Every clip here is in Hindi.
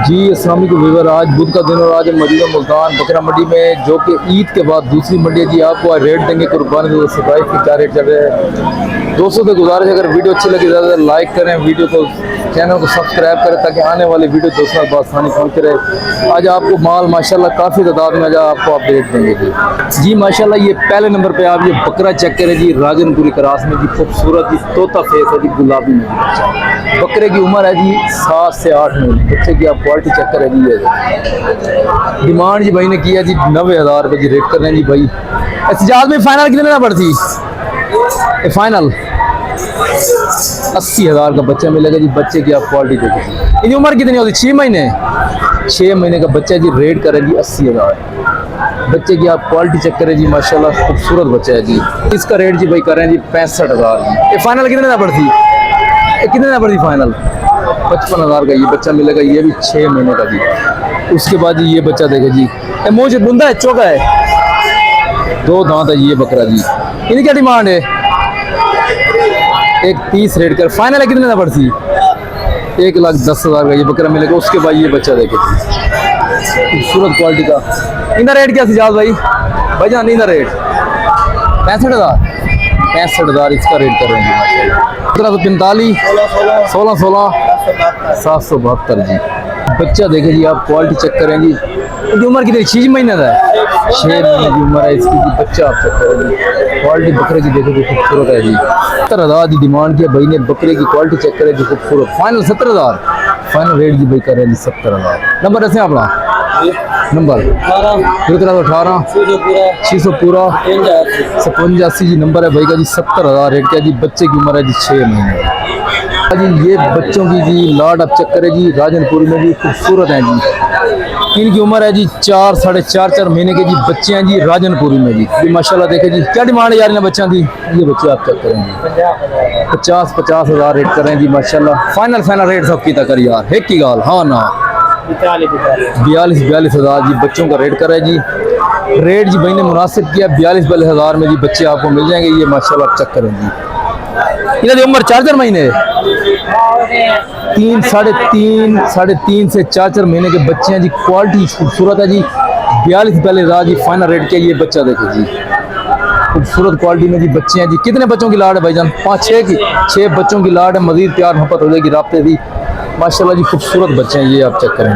जी अस्सलाम वालेकुम व्यूअर, आज बुध का दिन और आज हम मौजूद मुल्तान बकरा मंडी में, जो कि ईद के बाद दूसरी मंडी है। जी आपको आज रेट देंगे कुर्बानी 27 की क्या रेट चल रहे हैं। दोस्तों से गुजारिश है, अगर वीडियो अच्छी लगी ज़्यादा लाइक करें, वीडियो को चैनल को सब्सक्राइब करें ताकि आने वाली वीडियो दोस्तों को आसानी पहुँच रहे। आज आपको माल माशाल्लाह काफ़ी तादाद में आज आपको अपडेट देंगे जी माशाल्लाह। ये पहले नंबर पे आप ये बकरा चेक करें जी, राजनपुरी क्रास में जी, खूबसूरत जी, तोता फेस है जी, गुलाबी में जी। बकरे की उम्र है जी 7 से 8 महीने। बच्चे की आप क्वालिटी चेक करें जी। ये डिमांड जी भाई ने किया जी 90,000 रुपये जी रेट कर रहे हैं जी भाई। एहतजाज में फाइनल कितने ना पड़ती? फाइनल 80,000 का बच्चा मिलेगा जी। बच्चे की आप क्वालिटी देखिए, इनकी उम्र कितनी होती? 6 महीने। 6 महीने का बच्चा जी रेट करें जी 80,000। बच्चे की आप क्वालिटी चेक करें जी, माशाल्लाह खूबसूरत बच्चा है जी। इसका रेट जी भाई करें जी 65,000 जी। ये फाइनल कितने ना पड़ती? कितने ना पड़ती फाइनल? 55,000 का ये बच्चा मिलेगा। ये भी 6 महीने का जी। उसके बाद जी ये बच्चा देखे जी, ये मुझे बुंदा है, चौका है, 2 दांत है ये बकरा जी। इनकी क्या डिमांड है? 130 रेट कर। फाइनल है कितने ना पड़ती? 1,10,000 का ये बकरा मिलेगा। उसके बाद ये बच्चा देखे खूबसूरत क्वालिटी का। इनका रेट क्या सिजाज भाई जान? इनका रेट 65,000 इसका रेट कर रहे हैं जी माशाल्लाह। 1745 16 772 जी। बच्चा देखे जी, आप क्वालिटी चेक करें जी। इनकी उम्र कितनी? 6 महीने का है। 6 महीने की उम्र है इसकी जी। बच्चा आप चेक करें जी, क्वालिटी बकरे की देखो जो खूबसूरत है जी। 70,000 की डिमांड किया भाई ने। बकरे की क्वालिटी चेक करें जी, खूबसूरत। फाइनल 70,000 फाइनल रेट जी भाई कर रहे हैं जी 70,000। नंबर ऐसे अपना नंबर 018 600 पूरा 57 जी नंबर है भाई का जी। 70,000 रेट क्या जी। बच्चे की उम्र है जी 6 महीने जी। ये बच्चों की जी लाड आप चेक करें जी, राजनपुरी में जी, खूबसूरत हैं जी। इनकी उम्र है जी 4 साढ़े 4 महीने के जी। बच्चे हैं जी राजनपुरी में जी। ये माशाल्लाह देखे जी, क्या डिमांड है यार इन बच्चों की? ये बच्चे आप चेक करें जी 50,000 रेट करें जी माशाल्लाह। फाइनल रेट सब की तक यार, एक की गाल हाँ ना 42,000 जी बच्चों का रेट करें जी। रेट जी भाई ने मुनासिब किया। 42,000 में जी बच्चे आपको मिल जाएंगे। ये माशाल्लाह आप चेक करें जी। इनकी उम्र 4 महीने, 3 साढ़े तीन से 4 महीने के बच्चे हैं जी। क्वालिटी खूबसूरत है जी। 42,000 जी फाइनल रेट किया। ये बच्चा देखे जी, खूबसूरत क्वालिटी में जी बच्चे हैं जी। कितने बच्चों की लाड है भाईजान? 5-6 की 6 बच्चों की लाड है। मजीद प्यार मोहब्बत हो जाएगी राब्ते भी माशाल्लाह जी। खूबसूरत बच्चे हैं ये आप चेक करें।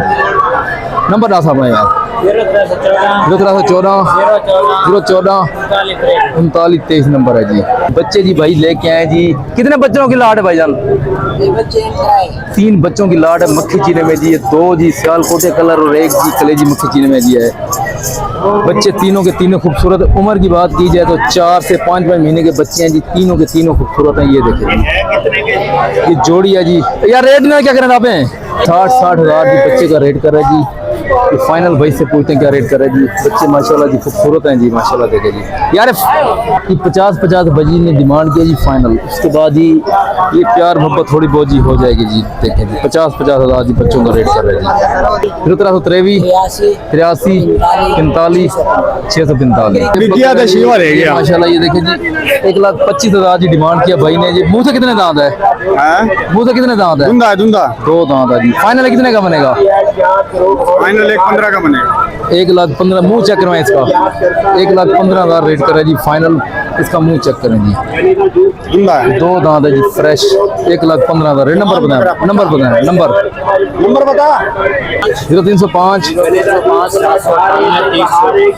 नंबर आ साहब यार 01314 014 3923 नंबर है जी। बच्चे जी भाई लेके आए जी। कितने बच्चों की लाड है भाईजान? 3 बच्चों की लाड है मक्खी चीने में जी। 2 जी सियालकोटे कलर और 1 जी कलेजी मक्खी चीने में जी है। बच्चे तीनों के तीनों खूबसूरत। उम्र की बात की जाए तो 4 से 5 महीने के बच्चे हैं जी। तीनों के तीनों खूबसूरत हैं। ये देखें ये जोड़ी है जी। यार रेट ना क्या करें आप? 60,000 जी बच्चे का रेट कर रहे हैं जी। ये फाइनल भाई से पूछते हैं क्या रेट कर रहे हैं जी। बच्चे माशाल्लाह जी खूबसूरत हैं जी माशाल्लाह देखे जी। यार ये 50 बजी ने डिमांड किया जी फाइनल। उसके बाद जी ये प्यार मोहब्बत थोड़ी बहुत जी हो जाएगी जी। देखें जी 50,000 जी बच्चों का रेट कर रहे हैं जी। 01323 83 45 645 माशाल्लाह। ये देखें जी 1,25,000 जी डिमांड किया भाई ने जी। मुँह से कितने दांत है? मुँह से कितने दांत है? 2 दांत है जी। फाइनल कितने का बनेगा? फाइनल 1,15 का बनेगा। 1,15,000 मुँह चेक करवाएं इसका। 1,15,000 रेट करें जी फाइनल। इसका मुँह चेक करें जी, 2 दांत है जी फ्रेश। 1,15,000 रेट। नंबर बताएं नंबर बता 0305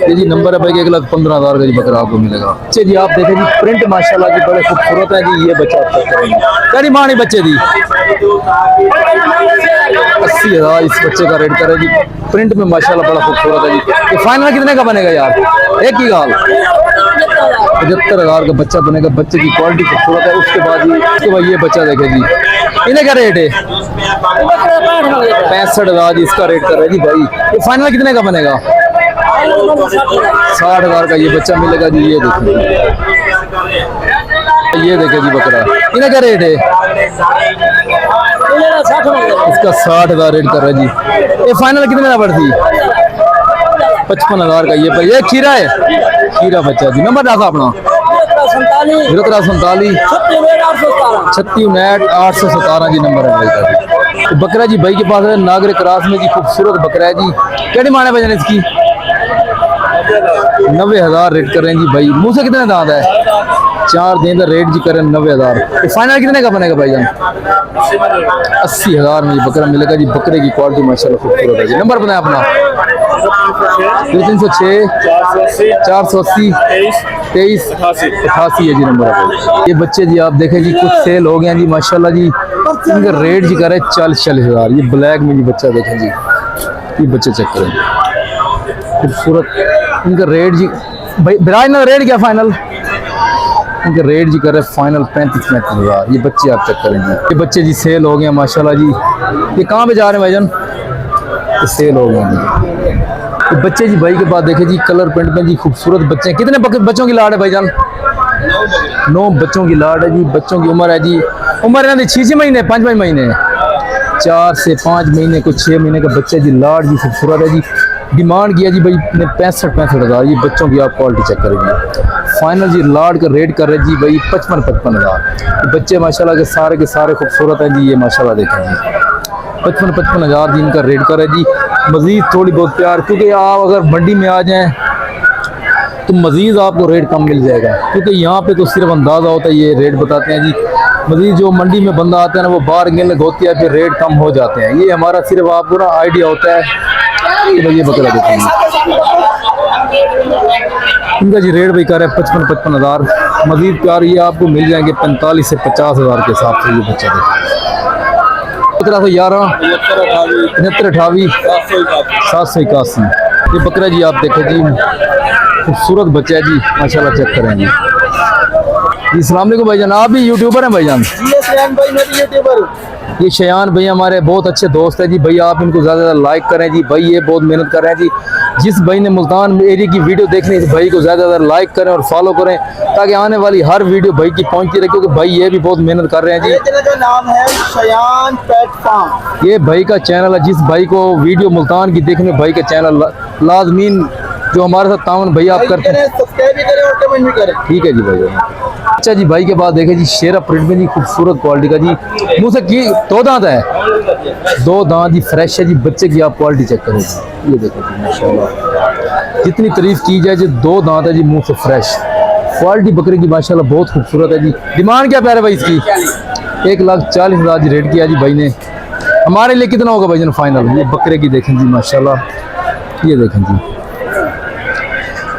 ये जी नंबर है भाई। 1,15,000 का जी बकरा आपको मिलेगा। बच्चे जी आप देखें जी, प्रिंट माशाल्लाह जी बड़े खूबसूरत है जी। ये बच्चा आप चेक करेंगे। क्या डिमांड है बच्चे दी? 80,000 इस बच्चे का रेट करे जी। प्रिंट में माशाल्लाह बड़ा खूबसूरत है जी। ये फाइनल कितने का बनेगा यार? एक ही गाल 75,000 का बच्चा बनेगा। बच्चे की क्वालिटी खूबसूरत है। उसके बाद ये बच्चा देखे जी। इन्हें क्या रेट है? 65,000 जी इसका रेट कर रहे हैं जी भाई। ये फाइनल कितने का बनेगा? 60,000 का ये बच्चा मिलेगा जी। ये देखे जी बकरा। इन्हें क्या रेट है? इसका 60,000 रेट कर रहा है जी। ये फाइनल कितने का पड़ती? 55,000 का ये खीरा है। खीरा बच्चा जी। नंबर डाला अपना 01347 36 817 जी नंबर है भाई का। तो बकरा जी भाई के पास है नागरे क्रॉस में जी, खूबसूरत बकरा है जी। क्या डिमांड है भाईजान इसकी? 90,000 रेट कर रहे हैं जी भाई। मुंह से कितने दांत है? 4 दिन का रेट जी करें 90,000। तो फाइनल कितने का बनेगा भाईजान? 80,000 में बकरा मिलेगा जी। बकरे की क्वालिटी माशाल्लाह खूबसूरत है जी। नंबर बताएं अपना। 306 480 23 88 है जी नंबर है। ये बच्चे जी आप देखें जी कुछ सेल हो गए जी माशाल्लाह जी। इनका रेट जी करे 40,000। ये ब्लैक में जी बच्चा देखें जी, ये बच्चे चेक करें खूबसूरत। इनका रेट जी भाई बिराज ना रेट क्या फाइनल? इनका रेट जी करे फाइनल 35,000। ये बच्चे आप चेक करें जी। ये बच्चे जी सेल हो गए माशाल्लाह जी। ये कहाँ पे जा रहे हैं भाईजान? ये सेल हो गए जी। ये बच्चे जी भाई के पास देखे जी कलर प्रिंट में जी खूबसूरत बच्चे हैं। कितने बच्चों की लाड है भाईजान? 9 बच्चों की लाड है जी। बच्चों की उम्र है जी, उम्र है 6 महीने 5 महीने 4 से 5 महीने कुछ 6 महीने का बच्चा जी। लाड जी खूबसूरत है जी। डिमांड किया जी भाई ने 65,000। ये बच्चों की आप क्वालिटी चेक करेंगे। फाइनल जी लाड का रेट कर रहे जी भाई 55,000। बच्चे माशाल्लाह के सारे खूबसूरत हैं जी। ये माशाल्लाह देखें जी 55,000 जी इनका रेट कर रहे जी। मज़ीद थोड़ी बहुत प्यार, क्योंकि आप अगर मंडी में आ जाएँ तो मज़ीद आपको रेट कम मिल जाएगा, क्योंकि यहाँ पे तो सिर्फ अंदाज़ा होता है, ये रेट बताते हैं जी। मज़ीद जो मंडी में बंदा आता है ना वो बाहर गिनने होती है, फिर रेट कम हो जाते हैं। ये हमारा सिर्फ आपको ना आइडिया होता है कि भाई ये बकरा देखेंगे। इनका जी रेट भाई कर रहे हैं 55,000। मज़ीद प्यार ये आपको मिल जाएंगे 45 से 50,000 के हिसाब से। ये बच्चा देखें 1711 73 28 781। ये बकरा जी आप देखें जी खूबसूरत बच्चा है जी माशाल्लाह चेक करें जी। जी अस्सलाम वालेकुम भाईजान, आप भी यूट्यूबर हैं भाईजान? भाई मैं भी यूट्यूबर हूँ। ये शयान भाई हमारे बहुत अच्छे दोस्त हैं जी। भाई आप इनको ज़्यादा ज़्यादा लाइक करें जी। भाई ये बहुत मेहनत कर रहे हैं जी। जिस भाई ने मुल्तान एरिया की वीडियो देखनी है भाई को ज़्यादा ज़्यादा लाइक करें और फॉलो करें, ताकि आने वाली हर वीडियो भाई की पहुंचती रहे, क्योंकि भाई ये भी बहुत मेहनत कर रहे हैं जी। का नाम है शयान पेट फार्म। ये भाई का चैनल है। जिस भाई को वीडियो मुल्तान की देखने, भाई का चैनल लाजमीन जो हमारे साथ तावन भैया आप करते हैं, सब्सक्राइब भी करें और कमेंट भी करें। ठीक है जी भाई। अच्छा जी भाई के बाद देखे जी शेरा प्रिंट में जी खूबसूरत क्वालिटी का जी। मुँह से की 2 दांत है, 2 दांत जी फ्रेश है जी। बच्चे की आप क्वालिटी चेक करें जी। ये देखो जी माशाल्लाह जितनी तारीफ की जाए जी 2 दांत है जी मुँह से फ्रेश। क्वालिटी बकरे की माशाल्लाह बहुत खूबसूरत है जी। डिमांड क्या प्यारे भाई इसकी? 1,40,000 जी रेट किया जी भाई ने। हमारे लिए कितना होगा भाईजान फाइनल? ये बकरे की देखें जी माशाल्लाह, ये देखें जी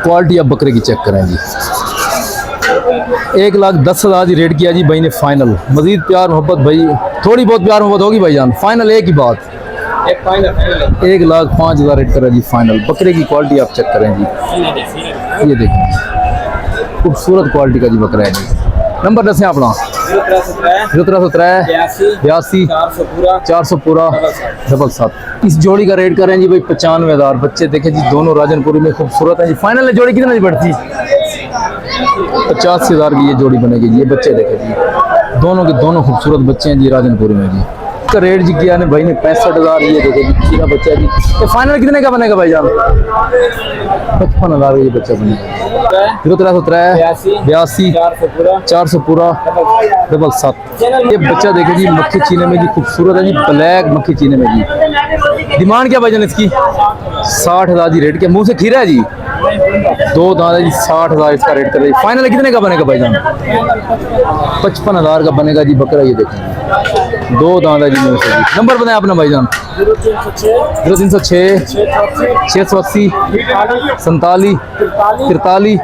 क्वालिटी आप बकरे की चेक करें जी। 1,10,000 जी रेट किया जी भाई ने फाइनल। मजीद प्यार मोहब्बत भाई थोड़ी बहुत प्यार मोहब्बत होगी भाईजान। फाइनल एक ही बात, 1,05,000 रेट करें जी फाइनल। बकरे की क्वालिटी आप चेक करें जी। ये देखें खूबसूरत क्वालिटी का जी बकरा है जी। नंबर दसें अपना 013 82 400 पूरा 77। इस जोड़ी का रेट करें जी भाई 95,000। बच्चे देखें जी दोनों राजनपुरी में खूबसूरत है जी। फाइनल है जोड़ी कितने की पड़ती? 85,000 की ये जोड़ी बनेगी जी। ये बच्चे देखें जी दोनों के दोनों खूबसूरत बच्चे हैं जी राजनपुरी में जी। इसका रेट जी किया ने भाई ने 65,000। ये देखो जी खीरा बच्चा जी। तो फाइनल कितने का बनेगा भाईजान? 55,000 ये बच्चा बनेगा। 013 82 400 पूरा 77। ये बच्चा देखे जी मक्खी चीने में जी खूबसूरत है जी। ब्लैक मक्खी चीने में जी। डिमांड क्या भाईजान इसकी? 60,000 जी रेट के। मुंह से खीरा है जी, 2 दांत है जी। 60,000 इसका रेट कर रही। फाइनल कितने का बनेगा भाईजान? 55,000 का बनेगा जी बकरा। ये देखें 2 दांत है जी मुंह से जी। नंबर बताएं अपना भाईजान। 0306 680 47 43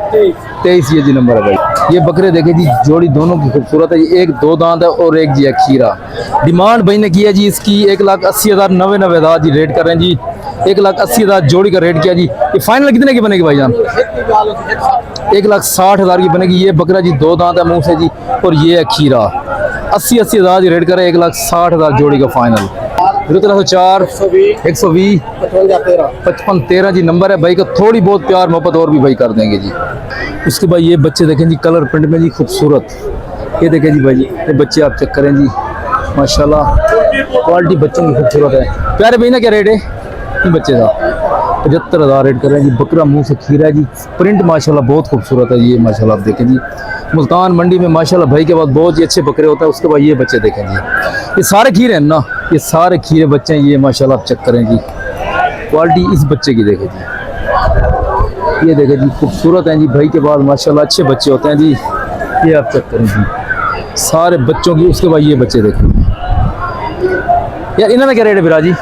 23। ये जी नंबर है भाई। ये बकरे देखे जी जोड़ी दोनों की खूबसूरत है। एक 2 दांत है और एक जी है खीरा। डिमांड भाई ने किया जी इसकी 1,80,000 90,000 जी रेट कर रहे हैं जी। 1,80,000 जोड़ी का रेट किया जी। ये फाइनल कितने की बनेगी भाईजान? 1,60,000 की बनेगी। ये बकरा जी 2 दांत है मुंह से जी और ये है खीरा। 80,000 जी रेट करे। 1,60,000 जोड़ी का फाइनल। 01304 120 55 13 जी नंबर है भाई का। थोड़ी बहुत प्यार मोहब्बत और भी भाई कर देंगे जी। उसके बाद ये बच्चे देखें जी कलर प्रिंट में जी खूबसूरत। ये देखें जी भाई जी ये बच्चे आप चेक करें जी माशाल्लाह क्वालिटी बच्चों की खूबसूरत है। प्यारे भाई ना क्या रेट है इन बच्चे का? 75,000 रेट कर रहे हैं जी। बकरा मुंह से खीरा है जी। प्रिंट माशाल्लाह बहुत खूबसूरत है ये माशाल्लाह। आप देखें जी, मुल्तान मंडी में माशाल्लाह भाई के बाद बहुत ही अच्छे बकरे होता है। उसके बाद ये बच्चे देखें जी, ये सारे खीरे हैं ना, ये सारे खीरे बच्चे हैं ये माशाल्लाह। आप चेक करें जी, क्वालिटी इस बच्चे की देखें जी, ये देखें जी, खूबसूरत हैं जी भाई के बाद माशाल्लाह। अच्छे बच्चे होते हैं जी, ये आप चेक करें जी, सारे बच्चों की। उसके बाद ये बच्चे देखें यार, इन्होंने क्या रेट है बिरा जी?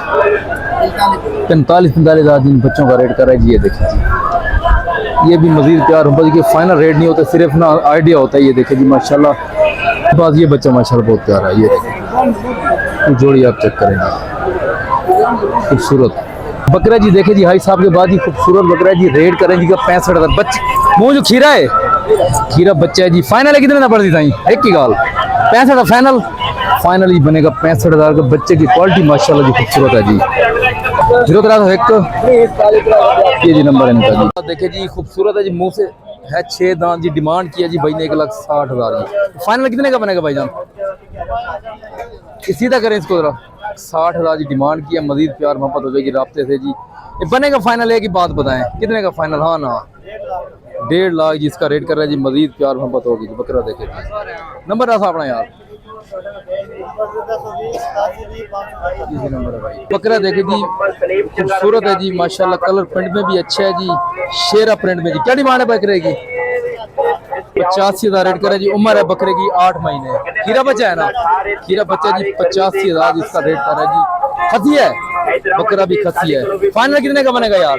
45,000 दिन बच्चों का रेट कर रहा है जी। ये देखिए जी, ये भी मजीद प्यार होगा जी, फाइनल रेट नहीं होता, सिर्फ ना आइडिया होता है। ये देखिए जी माशाल्लाह, बस ये बच्चा माशाल्लाह बहुत प्यारा है। ये देखिए जोड़ी आप चेक करें जी, खूबसूरत बकरा जी। देखे जी हाई साहब के बाद ही खूबसूरत बकरा है जी। रेट करें जी का 65,000 बच्चे मुँह जो खीरा है, खीरा बच्चा है जी। फाइनल है कितने ना पड़ दी था एक की गाल 65 फाइनल। फाइनल ही बनेगा 65,000 का। बच्चे की क्वालिटी माशाल्लाह जी खूबसूरत है जी। 0 ये जी नंबर है इनका जी। देखिए जी खूबसूरत है जी, मुंह से है 6 दांत जी। डिमांड किया जी भाई ने 1,60,000 जी। फाइनल कितने का बनेगा भाईजान? सीधा करें इसको जरा, 60,000 जी डिमांड किया। मजीद प्यार मोहब्बत हो जाएगी राब्ते से जी। ये बनेगा फाइनल है कि बात बताएं कितने का फाइनल? हाँ ना 1.5 लाख जी इसका रेट कर रहा है जी। मजीद प्यार मोहब्बत होगी जी। बकरा देखे जी, नंबर रहा अपना यार, नंबर है भाई। बकरा देखे जी खूबसूरत है जी माशाल्लाह। कलर प्रिंट में भी अच्छा है जी, शेरा प्रिंट में जी। क्या डिमांड है बकरे की? 85,000 रेट करे जी। उम्र है बकरे की 8 महीने। खीरा बच्चा है ना, खीरा बच्चा जी। 85,000 इसका रेट कर रहा है जी। खसी है बकरा भी, खसी है। फाइनल कितने का बनेगा यार?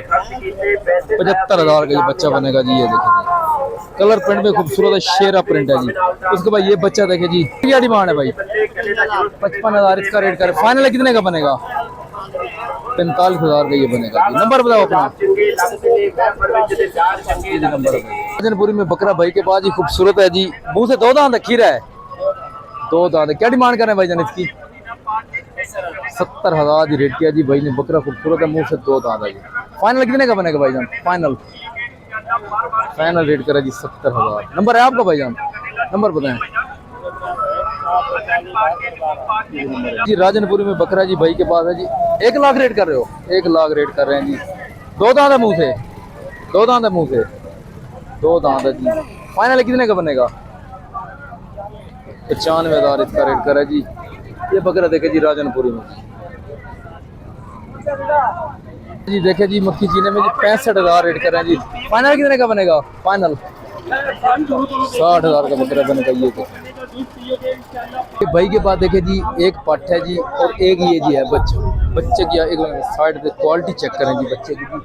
75,000 का ये बच्चा बनेगा जी। ये देखे जी, कलर प्रिंट में खूबसूरत है, शेरा प्रिंट है जी। उसके बाद ये बच्चा देखे जी, क्या डिमांड है भाई? 55,000 इसका रेट करे। फाइनल कितने का बनेगा? 45,000 का ये बनेगा जी। नंबर बताओ अपना। राजनपुरी में बकरा भाई के पास ही खूबसूरत है जी। मुंह से 2 दांत खीरा है, 2 दांत। क्या डिमांड कर रहे हैं भाईजान इसकी? 70,000 जी रेट किया जी भाई ने। बकरा खूबसूरत है, मुंह से 2 दांत है जी। फाइनल कितने का बनेगा भाईजान? फाइनल फाइनल रेट करा जी 70,000। नंबर है आपका भाईजान, नंबर बताएं जी। राजनपुरी में बकरा जी भाई के पास है जी। 1 लाख रेट कर रहे हो? 1 लाख रेट कर रहे हैं जी। 2 दांत है मुंह से, 2 दांत है मुंह से, 2 दांत है जी। फाइनल कितने का बनेगा? 95,000 इसका रेट करा जी। ये बकरा देखे जी राजनपुरी में जी। देखे जी मक्खी चीने में जी 65,000 रेट कर रहे हैं जी। फाइनल कितने का बनेगा? फाइनल 60,000 का बकरा बनेगा। ये भाई के पास देखे जी एक पट है जी, और एक ये जी है बच्चे की। एक साइड पे क्वालिटी चेक करें जी बच्चे की जी।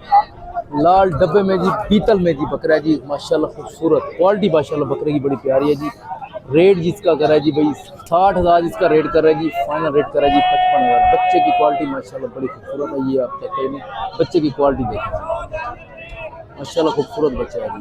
लाल डब्बे में जी, पीतल में जी बकरा है जी माशाल्लाह। खूबसूरत क्वालिटी माशाल्लाह बकरे की बड़ी प्यारी है जी। रेट जिसका करा है जी भाई 60,000 इसका रेट कर रहा है जी। फाइनल रेट करा है जी 55,000। बच्चे की क्वालिटी माशाल्लाह बड़ी खूबसूरत है। ये आप कहते हैं बच्चे की क्वालिटी देखें माशाल्लाह, खूबसूरत बच्चा है जी।